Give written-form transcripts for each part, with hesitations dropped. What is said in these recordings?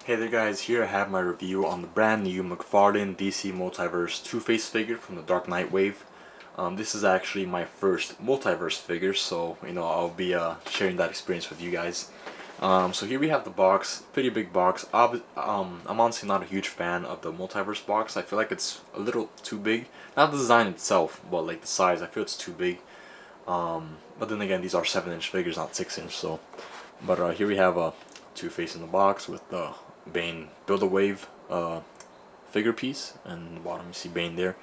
Hey there guys, here I have my review on the brand new Mcfarlane DC Multiverse Two-Face figure from the Dark Knight wave. This is actually my first Multiverse figure, so I'll be sharing that experience with you guys. So here we have the box, pretty big box. I'm honestly not a huge fan of the Multiverse box. I feel like it's a little too big. Not the design itself, but like the size. I feel it's too big. But then again, these are 7-inch figures, not 6-inch. So, but here we have a Two-Face in the box with the Bane Build-A-Wave figure piece, and in the bottom you see Bane there.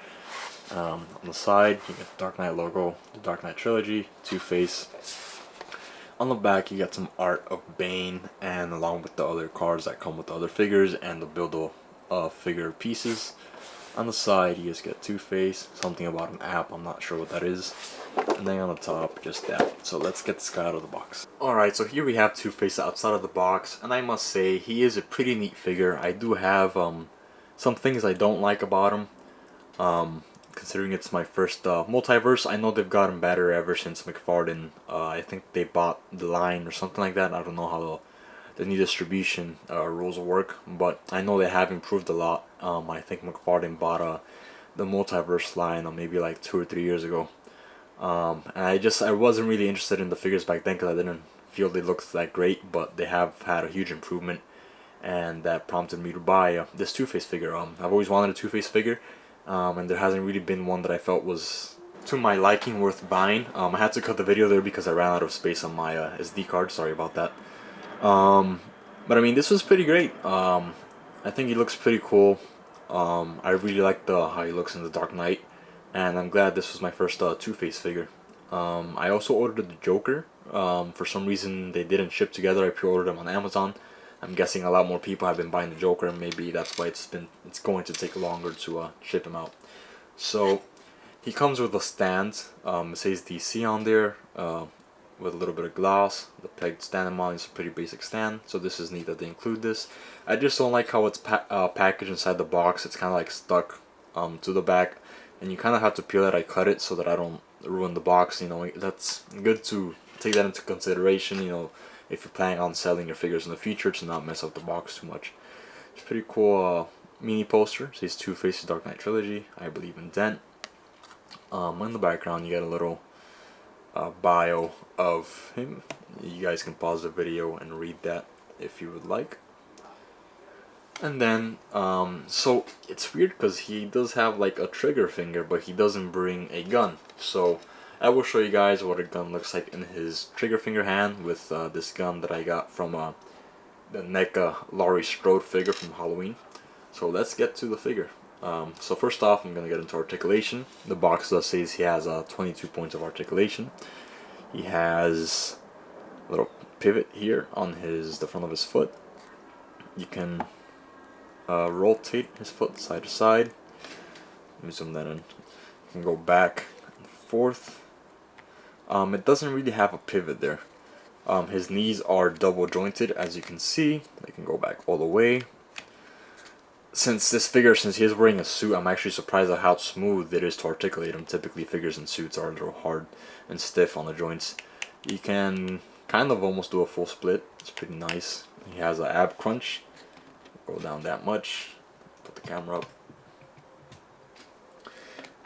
On the side you get the Dark Knight logo, the Dark Knight trilogy, Two-Face. On the back you got some art of Bane, and along with the other cards that come with the other figures and the Build-A-Figure pieces. On the side you just get Two-Face, something about an app, I'm not sure what that is. And then on the top, just that. So let's get this guy out of the box. Alright, so here we have Two-Face outside of the box, and I must say, he is a pretty neat figure. I do have some things I don't like about him. Considering it's my first Multiverse, I know they've gotten better ever since Mcfarlane. I think they bought the line or something like that. I don't know how the new distribution rules work, but I know they have improved a lot. I think Mcfarlane bought the Multiverse line maybe like 2 or 3 years ago. And I wasn't really interested in the figures back then because I didn't feel they looked that great, but they have had a huge improvement, and that prompted me to buy this Two-Face figure. I've always wanted a Two-Face figure, and there hasn't really been one that I felt was to my liking worth buying. I had to cut the video there because I ran out of space on my SD card, sorry about that. But I mean, this was pretty great. I think he looks pretty cool. I really like how he looks in the Dark Knight, and I'm glad this was my first Two-Face figure. I also ordered the Joker. For some reason they didn't ship together. I pre-ordered them on Amazon. I'm guessing a lot more people have been buying the Joker, and maybe that's why it's going to take longer to ship him out. So he comes with a stand. It says DC on there, with a little bit of glass. The peg to stand him on is a pretty basic stand, so this is neat that they include this. I just don't like how it's packaged inside the box. It's kind of like stuck to the back, and you kind of have to peel it. I cut it so that I don't ruin the box. That's good to take that into consideration, if you're planning on selling your figures in the future, to not mess up the box too much. It's a pretty cool mini poster. It says Two-Face Dark Knight Trilogy, I believe in Dent. In the background you get a little bio of him. You guys can pause the video and read that if you would like. And then, so it's weird because he does have like a trigger finger, but he doesn't bring a gun. So I will show you guys what a gun looks like in his trigger finger hand with this gun that I got from the NECA Laurie Strode figure from Halloween. So let's get to the figure. So first off, I'm going to get into articulation. The box does say he has 22 points of articulation. He has a little pivot here on the front of his foot. You can rotate his foot side to side. Let me zoom that in. You can go back and forth. It doesn't really have a pivot there. His knees are double jointed, as you can see. They can go back all the way. Since he is wearing a suit, I'm actually surprised at how smooth it is to articulate him. Typically figures in suits are a little hard and stiff on the joints. You can kind of almost do a full split. It's pretty nice. He has an ab crunch. Go down that much. Put the camera up.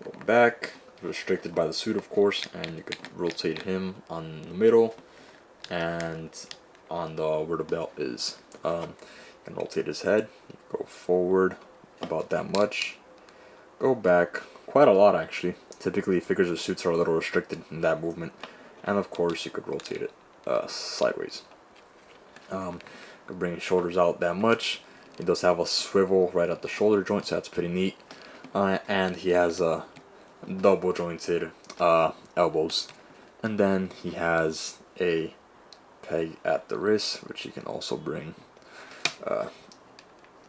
Go back. Restricted by the suit, of course, and you could rotate him on the middle and on where the belt is. You can rotate his head. Go forward about that much. Go back quite a lot, actually. Typically figures of suits are a little restricted in that movement, and of course you could rotate it sideways. Could bring his shoulders out that much. He does have a swivel right at the shoulder joint, so that's pretty neat. And he has double jointed elbows, and then he has a peg at the wrist, which he can also bring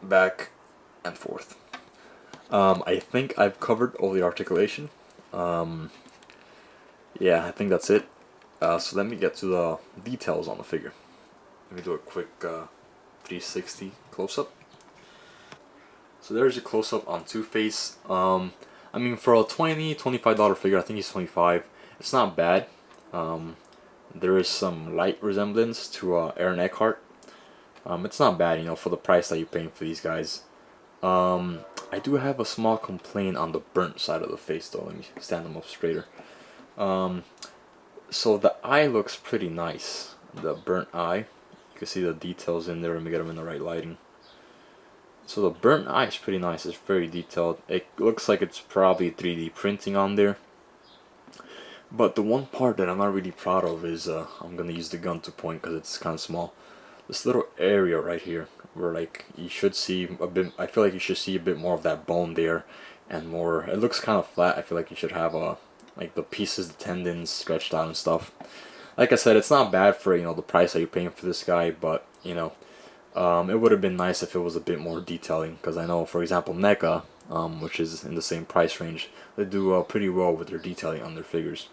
back and forth. I think I've covered all the articulation. Yeah, I think that's it. So let me get to the details on the figure. Let me do a quick 360 close-up. So there's a close-up on Two-Face. I mean, for a $25 figure, I think he's 25. It's not bad. There is some light resemblance to Aaron Eckhart. It's not bad, you know, for the price that you're paying for these guys. I do have a small complaint on the burnt side of the face though. Let me stand them up straighter. So the eye looks pretty nice. The burnt eye. You can see the details in there. Let me get them in the right lighting. So the burnt eye is pretty nice. It's very detailed. It looks like it's probably 3D printing on there. But the one part that I'm not really proud of is, I'm going to use the gun to point because it's kind of small. This little area right here where like you should see a bit, I feel like you should see a bit more of that bone there and more, it looks kind of flat. I feel like you should have like the pieces, the tendons stretched out and stuff. Like I said, it's not bad for, you know, the price that you're paying for this guy, but you know, it would have been nice if it was a bit more detailing, because I know, for example, NECA, which is in the same price range, they do pretty well with their detailing on their figures.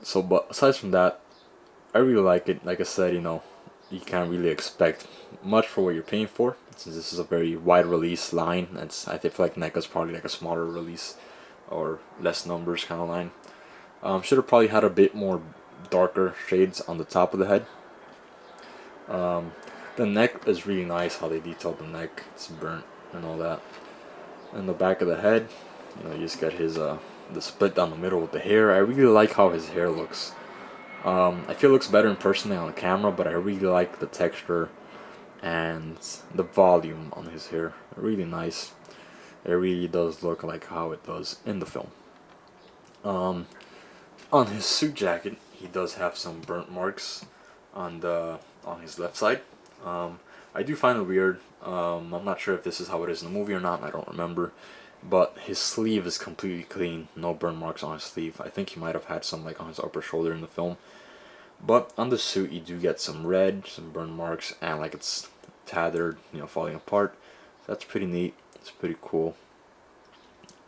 So, but aside from that, I really like it. Like I said, you know, you can't really expect much for what you're paying for, since this is a very wide release line. I feel like NECA's probably like a smaller release or less numbers kind of line. Should have probably had a bit more darker shades on the top of the head. The neck is really nice, how they detailed the neck. It's burnt and all that. And the back of the head, you know, you just get his the split down the middle with the hair. I really like how his hair looks. I feel it looks better in person than on the camera, but I really like the texture and the volume on his hair. Really nice. It really does look like how it does in the film. On his suit jacket, he does have some burnt marks on his left side. I do find it weird. I'm not sure if this is how it is in the movie or not. I don't remember. But his sleeve is completely clean. No burn marks on his sleeve. I think he might have had some like on his upper shoulder in the film. But on the suit, you do get some red, some burn marks, and like it's tattered, you know, falling apart. So that's pretty neat. It's pretty cool.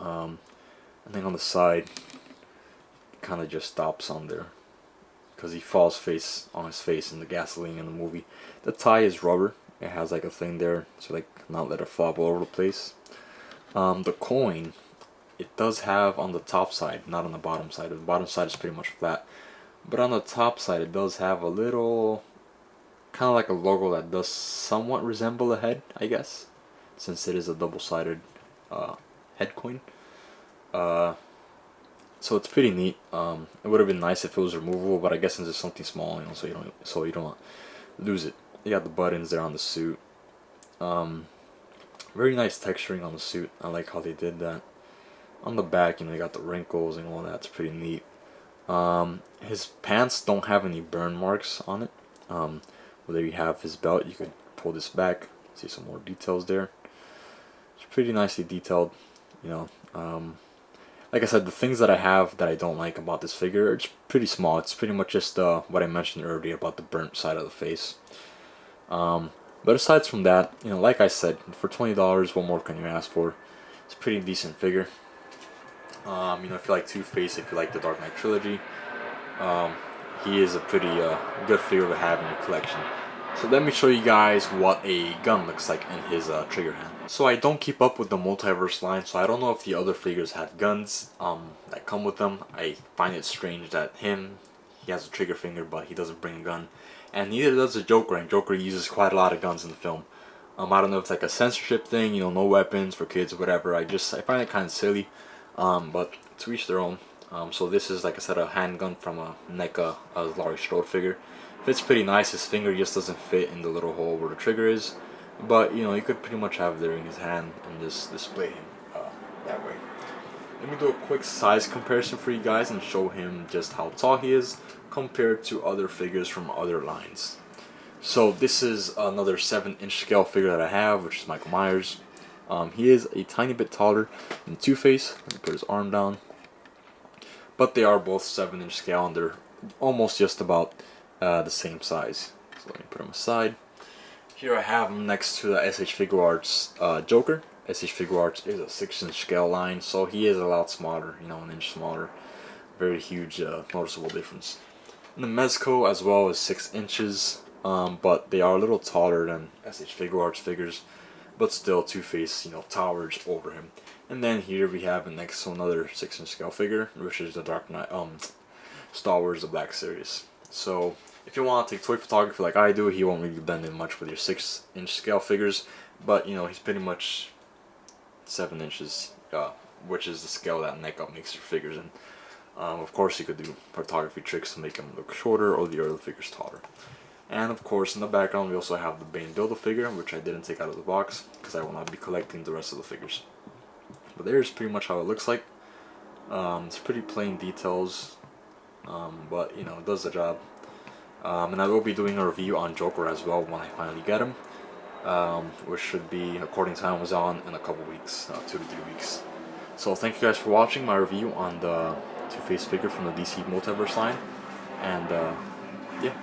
And then on the side, it kind of just stops on there, because he falls face on his face in the gasoline in the movie. The tie is rubber. It has like a thing there, so like not let it flop all over the place. The coin, it does have on the top side, not on the bottom side. The bottom side is pretty much flat, but on the top side it does have a little, kind of like a logo that does somewhat resemble a head, I guess, since it is a double-sided head coin. So it's pretty neat. It would have been nice if it was removable, but I guess since it's something small, you know, so you don't lose it. You got the buttons there on the suit. Very nice texturing on the suit. I like how they did that. On the back, you know, you got the wrinkles and all that. It's pretty neat. His pants don't have any burn marks on it. Whether you have his belt, you could pull this back. See some more details there. It's pretty nicely detailed. You know, like I said, the things that I have that I don't like about this figure, it's pretty small. It's pretty much just what I mentioned earlier about the burnt side of the face. But aside from that, you know, like I said, for $20, what more can you ask for? It's a pretty decent figure. You know, if you like Two-Face, if you like the Dark Knight trilogy, he is a pretty good figure to have in your collection. So let me show you guys what a gun looks like in his trigger hand. So I don't keep up with the Multiverse line, so I don't know if the other figures have guns that come with them. I find it strange that he has a trigger finger, but he doesn't bring a gun. And neither does the Joker, and Joker uses quite a lot of guns in the film. I don't know if it's like a censorship thing, you know, no weapons for kids or whatever. I find it kind of silly, but to each their own. So this is, like I said, a handgun from a NECA Laurie Strode figure. Fits pretty nice. His finger just doesn't fit in the little hole where the trigger is, but you know, you could pretty much have it there in his hand and just display him that way. Let me do a quick size comparison for you guys and show him just how tall he is compared to other figures from other lines. So this is another 7-inch scale figure that I have, which is Michael Myers. He is a tiny bit taller than Two-Face. Let me put his arm down. But they are both 7-inch scale, and they're almost just about the same size. So let me put him aside. Here I have him next to the SH Figure Arts Joker. SH Figure Arts is a 6-inch scale line, so he is a lot smaller, you know, an inch smaller. Very huge noticeable difference. And the Mezco as well is 6 inches, but they are a little taller than SH Figure Arts figures, but still Two-Face, you know, towers over him. And then here we have next to another 6-inch scale figure, which is the Dark Knight, Star Wars: The Black Series. So if you want to take toy photography like I do, he won't really blend in much with your 6-inch scale figures, but you know, he's pretty much 7 inches, which is the scale that NECA makes your figures in. Of course, you could do photography tricks to make them look shorter or the other figures taller. And of course, in the background, we also have the Bane Build-A-Figure, which I didn't take out of the box because I will not be collecting the rest of the figures. But there's pretty much how it looks like. It's pretty plain details, but you know, it does the job. And I will be doing a review on Joker as well when I finally get him, which should be, according to Amazon, in a couple weeks, 2 to 3 weeks. So thank you guys for watching my review on the Two-Face figure from the DC Multiverse line, and yeah.